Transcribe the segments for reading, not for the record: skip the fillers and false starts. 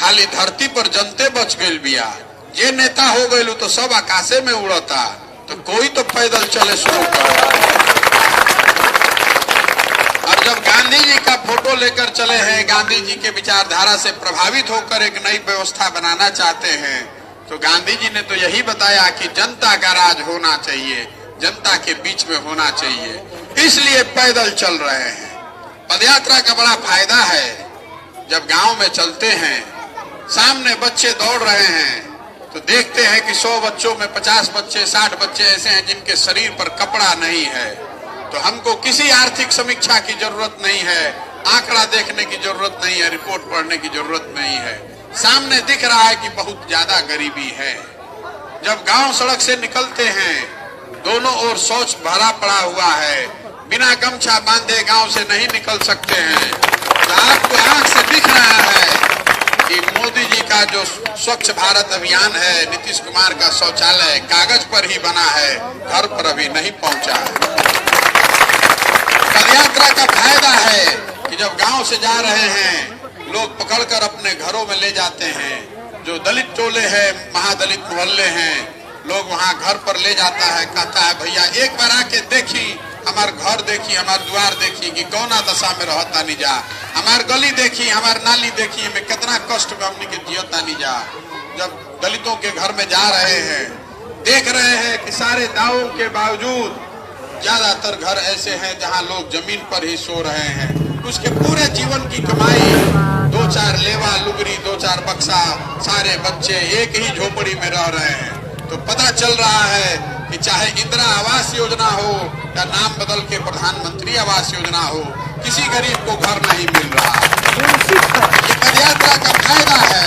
खाली धरती पर जनते बच गई बिया। ये नेता हो गए तो सब आकाशे में उड़ता, तो कोई तो पैदल चले शुरू कर। और जब गांधी जी का फोटो लेकर चले हैं, गांधी जी के विचारधारा से प्रभावित होकर एक नई व्यवस्था बनाना चाहते हैं, तो गांधी जी ने तो यही बताया कि जनता का राज होना चाहिए, जनता के बीच में होना चाहिए, इसलिए पैदल चल रहे हैं। पदयात्रा का बड़ा फायदा है। जब गांव में चलते हैं, सामने बच्चे दौड़ रहे हैं, तो देखते हैं कि 100 बच्चों में 50 बच्चे 60 बच्चे ऐसे हैं जिनके शरीर पर कपड़ा नहीं है। तो हमको किसी आर्थिक समीक्षा की जरूरत नहीं है, आंकड़ा देखने की जरूरत नहीं है, रिपोर्ट पढ़ने की जरूरत नहीं है। सामने दिख रहा है कि बहुत ज्यादा गरीबी है। जब गांव सड़क से निकलते हैं, दोनों ओर शौच भरा पड़ा हुआ है, बिना गमछा बांधे गांव से नहीं निकल सकते हैं। तो आपको आंख से दिख रहा है कि मोदी जी का जो स्वच्छ भारत अभियान है, नीतीश कुमार का शौचालय कागज पर ही बना है, घर पर अभी नहीं पहुंचा है। पदयात्रा का फायदा है कि जब गांव से जा रहे हैं, लोग पकड़कर अपने घरों में ले जाते हैं। जो दलित टोले हैं, महादलित मोहल्ले हैं, लोग वहां घर पर ले जाता है, कहता है भैया एक बार आके देखी, हमार घर देखी, हमार द्वार देखी कि कौना दशा में रहता नहीं जा, हमार गली देखी, हमार नाली देखी, हमें कितना कष्ट में हमने के जियता नहीं जा। जब दलितों के घर में जा रहे हैं, देख रहे हैं कि सारे दावों के बावजूद ज्यादातर घर ऐसे हैं जहां लोग जमीन पर ही सो रहे हैं। उसके पूरे जीवन की कमाई 2-4 लेवा लुगरी, 2-4 बक्सा, सारे बच्चे एक ही झोपड़ी में रह रहे हैं। तो पता चल रहा है कि चाहे इंदिरा आवास योजना हो या नाम बदल के प्रधानमंत्री आवास योजना हो, किसी गरीब को घर नहीं मिल रहा। ये पदयात्रा का फायदा है।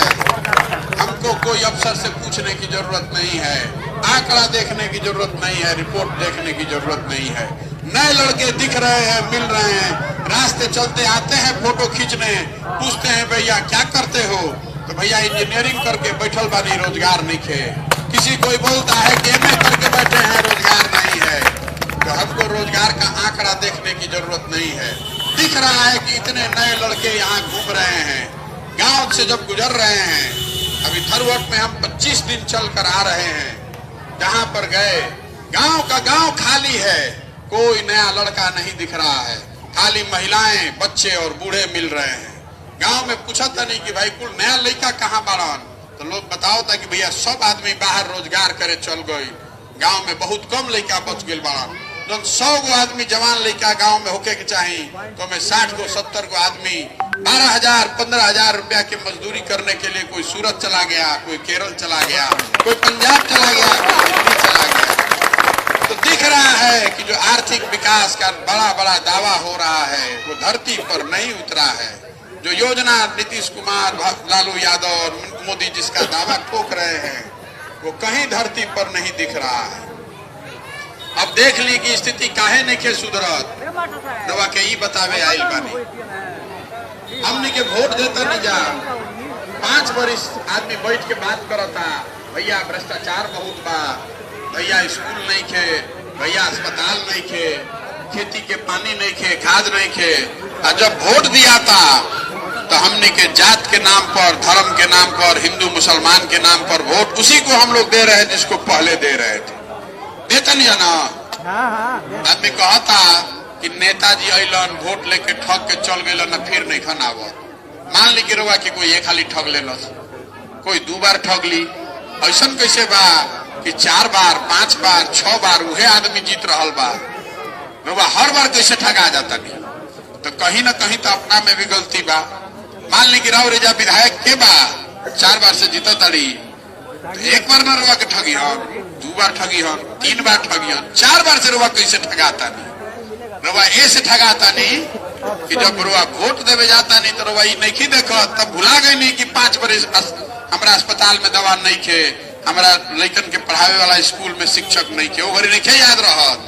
हमको कोई अफसर से पूछने की जरूरत नहीं है, आंकड़ा देखने की जरूरत नहीं है, रिपोर्ट देखने की जरूरत नहीं है। नए लड़के दिख रहे हैं, मिल रहे हैं, रास्ते चलते आते हैं फोटो खींचने, पूछते हैं भैया क्या करते हो, तो भैया इंजीनियरिंग करके बैठल बानी, रोजगार नहीं खे। किसी कोई बोलता है कि एमए करके बैठे हैं, रोजगार नहीं है। तो हमको रोजगार का आंकड़ा देखने की जरूरत नहीं है। दिख रहा है कि इतने नए लड़के यहाँ घूम रहे हैं, गांव से जब गुजर रहे हैं। अभी थरवट में हम 25 दिन चल कर आ रहे हैं, जहां पर गए गांव का गांव खाली है, कोई नया लड़का नहीं दिख रहा है, खाली महिलाएं, बच्चे और बूढ़े मिल रहे हैं। गांव में पूछा था नहीं कि भाई कुल नया लड़का कहाँ बाड़न, तो लोग बताओ था कि भैया सब आदमी बाहर रोजगार करे चल गई, गांव में बहुत कम लड़का बच गए बाड़न। 100 गो आदमी जवान लड़का गांव में होके के चाहिए, तो हमें 60 गो 70 गो आदमी 12,000 15,000 रुपया की मजदूरी करने के लिए कोई सूरत चला गया, कोई केरल चला गया, कोई पंजाब चला गया, कोई दिल्ली चला गया। तो दिख रहा है कि जो आर्थिक विकास का बड़ा बड़ा दावा हो रहा है वो धरती पर नहीं उतरा है। जो योजना नीतीश कुमार, लालू यादव और मोदी जिसका दावा ठोक रहे हैं, वो कहीं धरती पर नहीं दिख रहा है। अब देख ली कि स्थिति काहे नहीं के सुधरत, दवा के ही बतावे आइल बानी। हमने के वोट देता नहीं जा, 5 बरिस आदमी बैठ के बात करता, भैया भ्रष्टाचार बहुत बा, भैया स्कूल नहीं खे, भैया अस्पताल नहीं खे, खेती के पानी नहीं खे, खाद नहीं खे। और जब वोट दिया था तो हमने के जात के नाम पर, धर्म के नाम पर, हिंदू मुसलमान के नाम पर वोट उसी को हम लोग दे रहे हैं जिसको पहले दे रहे थे। देता नहीं है ना। आदमी कहता कि नेताजी अलन वोट लेके ठग के चल गए न, फिर नहीं खनावत। मान ली कि रोवा कि कोई एक खाली ठग ले, कोई 2 बार ठग ली, ऐसा कैसे बा कि 4 बार 5 बार 6 बार उहे आदमी जीत रहा बा, रोवा हर बार कैसे ठगा जाता नहीं। तो कहीं ना कहीं तो अपना में भी गलती बा। मान ली कि राव रेजा विधायक के बा 4 बार से जीता ताड़ी, तो 1 बार ना रोवा के ठगी हन, 2 बार ठगी हन, 3 बार ठगी हन, 4 बार से रोवा कैसे ठगाता नहीं। रोवा ऐसे ठगाता नहीं कि जब रोवा वोट देवे जाता नहीं तो रोवा नहीं देखो, तब भुला गई नहीं कि 5 बरिस हमारा अस्पताल में दवा नहीं खे, हमारा लड़कन के पढ़ावे वाला स्कूल में शिक्षक नहीं खे, वो घड़ी नहीं याद रहत।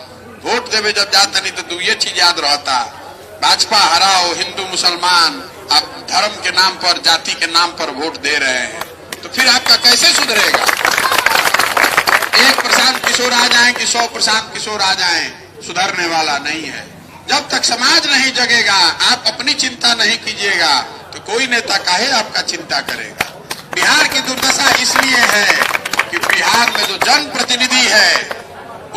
वोट देवे जब जाता नहीं तो 2 चीज याद रहता, भाजपा हराओ, हिंदू मुसलमान, आप धर्म के नाम पर, जाति के नाम पर वोट दे रहे हैं, तो फिर आपका कैसे सुधरेगा। एक प्रशांत किशोर आ जाए कि 100 प्रशांत किशोर आ जाए, सुधरने वाला नहीं है। जब तक समाज नहीं जगेगा, आप अपनी चिंता नहीं कीजिएगा, तो कोई नेता काहे आपका चिंता करेगा। बिहार की दुर्दशा इसलिए है कि बिहार में जो जनप्रतिनिधि है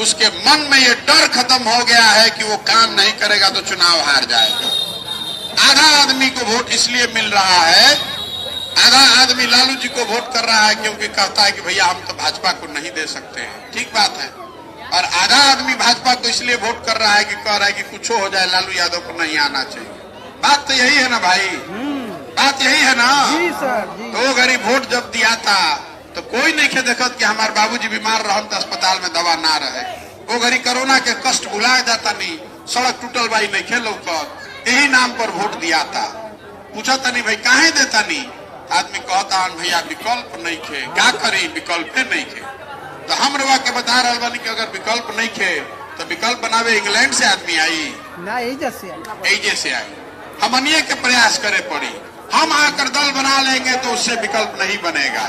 उसके मन में ये डर खत्म हो गया है कि वो काम नहीं करेगा तो चुनाव हार जाएगा। आधा आदमी को वोट इसलिए मिल रहा है, आधा आदमी लालू जी को वोट कर रहा है क्योंकि कहता है कि भैया हम तो भाजपा को नहीं दे सकते हैं, ठीक बात है। और आधा आदमी भाजपा को इसलिए वोट कर रहा है कि कह रहा है कि कुछ हो जाए लालू यादव को नहीं आना चाहिए। बात तो यही है ना भाई, बात यही है ना। जी सर, जी। तो गरीब वोट जब दिया था तो कोई नहीं खे देखत कि हमारे बाबूजी बीमार रहन तो अस्पताल में दवा ना रहे। वो गरीब कोरोना के कष्ट भुलाया जाता नहीं, सड़क टूटल भाई नहीं खे लौकत, यही नाम पर वोट दिया था। पूछा था नहीं भाई काहे देता नहीं, आदमी कहता भैया विकल्प नहीं खे, क्या करी विकल्प नहीं खे। तो हम रवा के बता रहा बानी कि अगर विकल्प नहीं खे तो विकल्प बनावे इंग्लैंड से आदमी आई ना, एजे से आई। हमनिए के प्रयास करे पड़ी, हम आकर दल बना लेंगे तो उससे विकल्प नहीं बनेगा।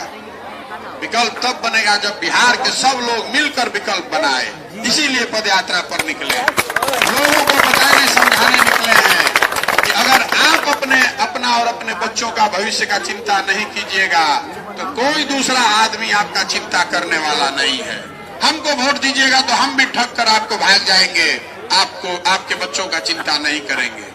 विकल्प तब बनेगा जब बिहार के सब लोग मिलकर विकल्प बनाए। इसीलिए पद यात्रा पर निकले, लोगों को बताने समझाने निकले हैं कि अगर आप अपना और अपने बच्चों का भविष्य का चिंता नहीं कीजिएगा तो कोई दूसरा आदमी आपका चिंता करने वाला नहीं है। हमको वोट दीजिएगा तो हम भी ठग कर आपको भाग जाएंगे, आपको आपके बच्चों का चिंता नहीं करेंगे।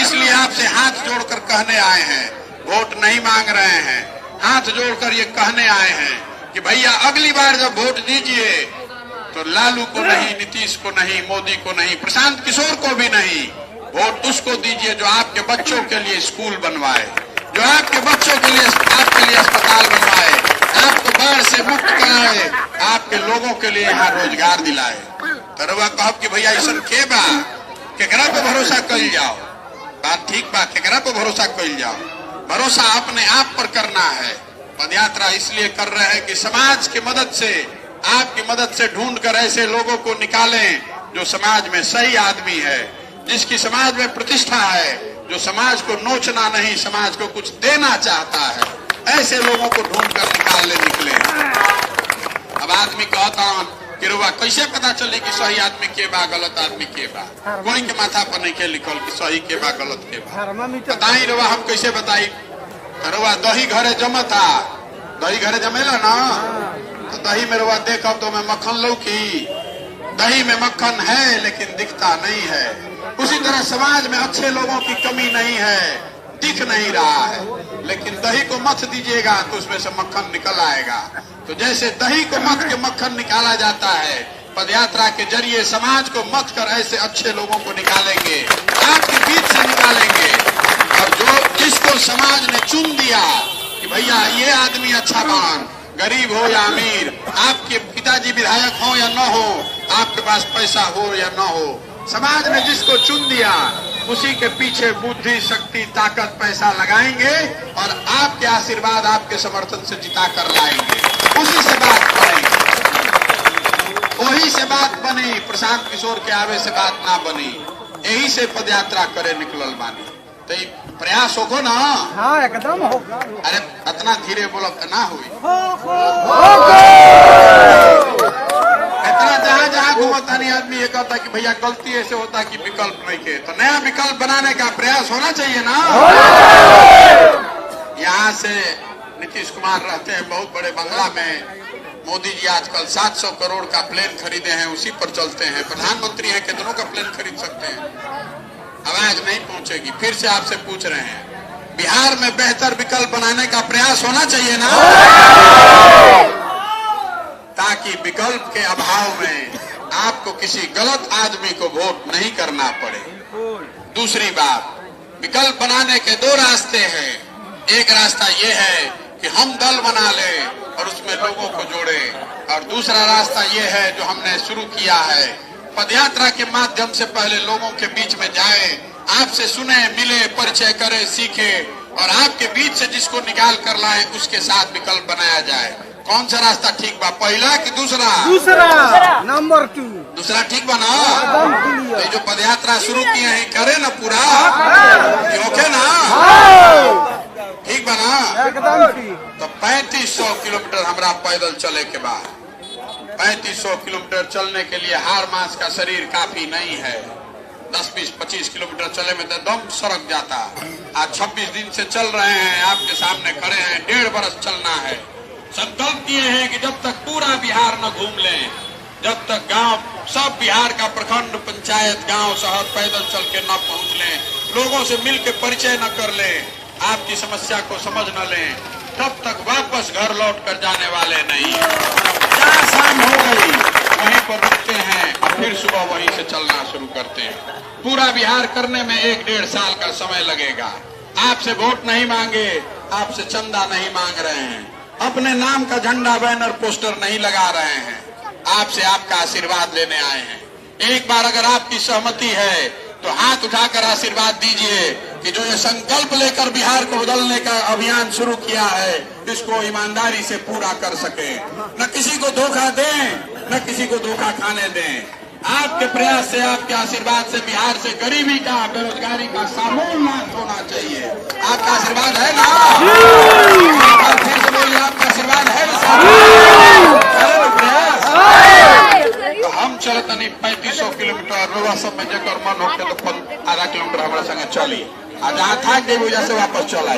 इसलिए आपसे हाथ जोड़कर कहने आए हैं, वोट नहीं मांग रहे हैं, हाथ जोड़कर ये कहने आए हैं कि भैया अगली बार जब वोट दीजिए तो लालू को नहीं, नीतीश को नहीं, मोदी को नहीं, प्रशांत किशोर को भी नहीं, वोट उसको दीजिए जो आपके बच्चों के लिए स्कूल बनवाए, जो आपके बच्चों के लिए आपके लिए अस्पताल बनवाए, आपको बाढ़ से मुक्त कराए, आपके लोगों के लिए यहाँ रोजगार दिलाए। तो रउआ कहब कि भैया ऐसा के बा, केकरा पे भरोसा कल जाओ। बात ठीक बा, केकरा पे भरोसा कल जाओ, भरोसा अपने आप पर करना है। पदयात्रा इसलिए कर रहे हैं कि समाज की मदद से, आपकी मदद से ढूंढ कर ऐसे लोगों को निकालें जो समाज में सही आदमी है, जिसकी समाज में प्रतिष्ठा है, जो समाज को नोचना नहीं समाज को कुछ देना चाहता है, ऐसे लोगों को ढूंढ कर निकालने निकले। अब आदमी कहता कि रुआ कैसे पता चले कि सही आदमी के बा गलत आदमी के बा, कोई के माथा पर नहीं के लिखल कि सही के बा गलत के बा, बताई रुआ हम कैसे बताई। रुआ दही घरे जमता, दही घरे जमेला ना, तो दही में रुआ देखो तो मैं मक्खन लौकी, दही में मक्खन है लेकिन दिखता नहीं है। उसी तरह समाज में अच्छे लोगों की कमी नहीं है, दिख नहीं रहा है, लेकिन दही को मथ दीजिएगा तो उसमें से मक्खन निकल आएगा। तो जैसे दही को मथ के मक्खन निकाला जाता है, पदयात्रा के जरिए समाज को मथ कर ऐसे अच्छे लोगों को निकालेंगे, आपके बीच से निकालेंगे। और जो जिसको समाज ने चुन दिया कि भैया ये आदमी अच्छा बान, गरीब हो या अमीर, आपके पिताजी विधायक हो या न हो, आपके पास पैसा हो या न हो, समाज ने जिसको चुन दिया उसी के पीछे बुद्धि, शक्ति, ताकत, पैसा लगाएंगे और आपके आशीर्वाद, आपके समर्थन से जिता कर लाएंगे। उसी से बात बनेगी, वही से बात बनी, प्रशांत किशोर के आवे से बात ना बनी। यही से पदयात्रा करे निकलल बानी। तो प्रयास होगो ना। हाँ एकदम हो। अरे इतना धीरे बोलो ना हुई, इतना जहाँ जहाँ घूमता नहीं आदमी ये कहता कि भैया गलती ऐसे होता कि विकल्प नहीं के, तो नया विकल्प बनाने का प्रयास होना चाहिए ना। यहाँ से नीतीश कुमार रहते हैं बहुत बड़े बंगला में, मोदी जी आजकल 700 करोड़ का प्लेन खरीदे हैं, उसी पर चलते हैं। प्रधानमंत्री हैं, कितनों का प्लेन खरीद सकते हैं, आवाज नहीं पहुंचेगी। फिर से आपसे पूछ रहे हैं, बिहार में बेहतर विकल्प बनाने का प्रयास होना चाहिए ना, ताकि विकल्प के अभाव में आपको किसी गलत आदमी को वोट नहीं करना पड़े। दूसरी बात, विकल्प बनाने के दो रास्ते हैं। एक रास्ता ये है कि हम दल बना लें और उसमें लोगों को जोड़े, और दूसरा रास्ता ये है जो हमने शुरू किया है, पदयात्रा के माध्यम से पहले लोगों के बीच में जाए, आपसे सुने, मिले, परिचय करे, सीखे, और आपके बीच से जिसको निकाल कर लाए उसके साथ विकल्प बनाया जाए। कौन सा रास्ता ठीक बा, पहला कि दूसरा? दूसरा, नंबर 2। दूसरा ठीक बा ना। तो जो पदयात्रा शुरू किए हैं करे ना पूरा, ओके ना, ठीक बा ना। एकदम ठीक। तो 3500 किलोमीटर हमरा पैदल चले के बाद, 3500 किलोमीटर चलने के लिए हार मास का शरीर काफी नहीं है। 10, 20, 25 किलोमीटर चले में तो दम सड़क जाता। आज 26 दिन से चल रहे हैं, आपके सामने खड़े हैं, 1.5 बरस चलना है। संकल्प ये है कि जब तक पूरा बिहार न घूम लें, जब तक गांव सब बिहार का प्रखंड, पंचायत, गांव, शहर पैदल चल के न पहुंच लें, लोगों से मिल के परिचय न कर लें, आपकी समस्या को समझ न लें, तब तक वापस घर लौट कर जाने वाले नहीं। क्या शाम हो गई वहीं पर रुकते हैं और फिर सुबह वहीं से चलना शुरू करते हैं। पूरा बिहार करने में 1-1.5 साल का समय लगेगा। आपसे वोट नहीं मांगे, आपसे चंदा नहीं मांग रहे हैं, अपने नाम का झंडा, बैनर, पोस्टर नहीं लगा रहे हैं, आपसे आपका आशीर्वाद लेने आए हैं। एक बार अगर आपकी सहमति है तो हाथ उठाकर आशीर्वाद दीजिए कि जो ये संकल्प लेकर बिहार को बदलने का अभियान शुरू किया है, इसको ईमानदारी से पूरा कर सके, न किसी को धोखा दें, न किसी को धोखा खाने दें। आपके प्रयास से, आपके आशीर्वाद से बिहार से गरीबी का, बेरोजगारी का समूल नाश होना चाहिए। आपका आशीर्वाद है ना? फिर से बोलिए, आपका आशीर्वाद है ना? प्रयास तो हम चलत नहीं 3500 किलोमीटर, रोवा सब में जकर मन होके तो 1/2 किलोमीटर हमारे संगे चली, आ जहाँ था वजह से वापस चला।